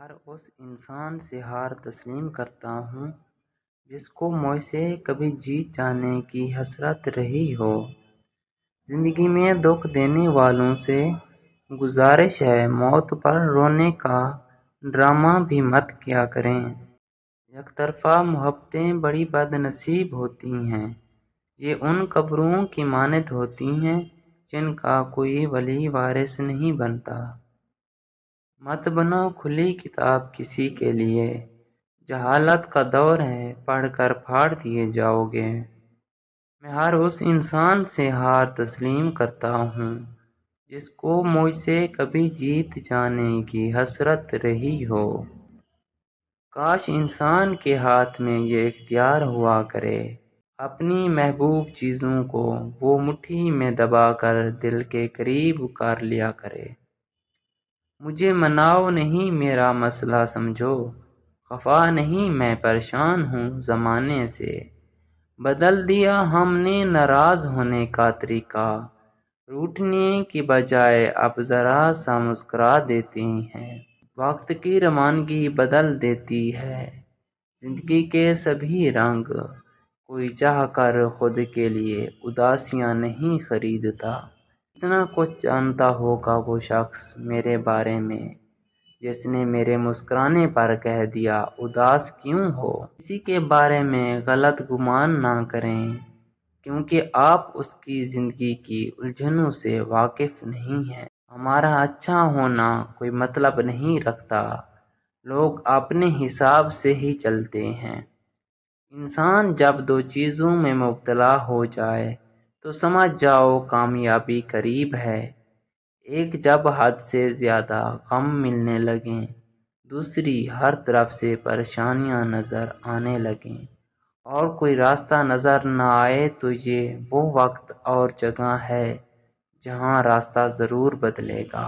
ہر اس انسان سے ہار تسلیم کرتا ہوں جس کو مجھ سے کبھی جیت جانے کی حسرت رہی ہو۔ زندگی میں دکھ دینے والوں سے گزارش ہے، موت پر رونے کا ڈرامہ بھی مت کیا کریں۔ یک طرفہ محبتیں بڑی بد نصیب ہوتی ہیں، یہ ان قبروں کی مانند ہوتی ہیں جن کا کوئی ولی وارث نہیں بنتا۔ مت بنو کھلی کتاب کسی کے لیے، جہالت کا دور ہے، پڑھ کر پھاڑ دیے جاؤ گے۔ میں ہر اس انسان سے ہار تسلیم کرتا ہوں جس کو مجھ سے کبھی جیت جانے کی حسرت رہی ہو۔ کاش انسان کے ہاتھ میں یہ اختیار ہوا کرے، اپنی محبوب چیزوں کو وہ مٹھی میں دبا کر دل کے قریب کر لیا کرے۔ مجھے مناؤ نہیں میرا مسئلہ سمجھو، خفا نہیں میں پریشان ہوں زمانے سے۔ بدل دیا ہم نے ناراض ہونے کا طریقہ، روٹھنے کی بجائے اب ذرا سا مسکرا دیتے ہیں۔ وقت کی روانگی بدل دیتی ہے زندگی کے سبھی رنگ، کوئی چاہ کر خود کے لیے اداسیاں نہیں خریدتا۔ اتنا کچھ جانتا ہوگا وہ شخص میرے بارے میں جس نے میرے مسکرانے پر کہہ دیا اداس کیوں ہو۔ کسی کے بارے میں غلط گمان نہ کریں کیونکہ آپ اس کی زندگی کی الجھنوں سے واقف نہیں ہیں۔ ہمارا اچھا ہونا کوئی مطلب نہیں رکھتا، لوگ اپنے حساب سے ہی چلتے ہیں۔ انسان جب دو چیزوں میں مبتلا ہو جائے تو سمجھ جاؤ کامیابی قریب ہے۔ ایک جب حد سے زیادہ غم ملنے لگیں، دوسری ہر طرف سے پریشانیاں نظر آنے لگیں اور کوئی راستہ نظر نہ آئے تو یہ وہ وقت اور جگہ ہے جہاں راستہ ضرور بدلے گا۔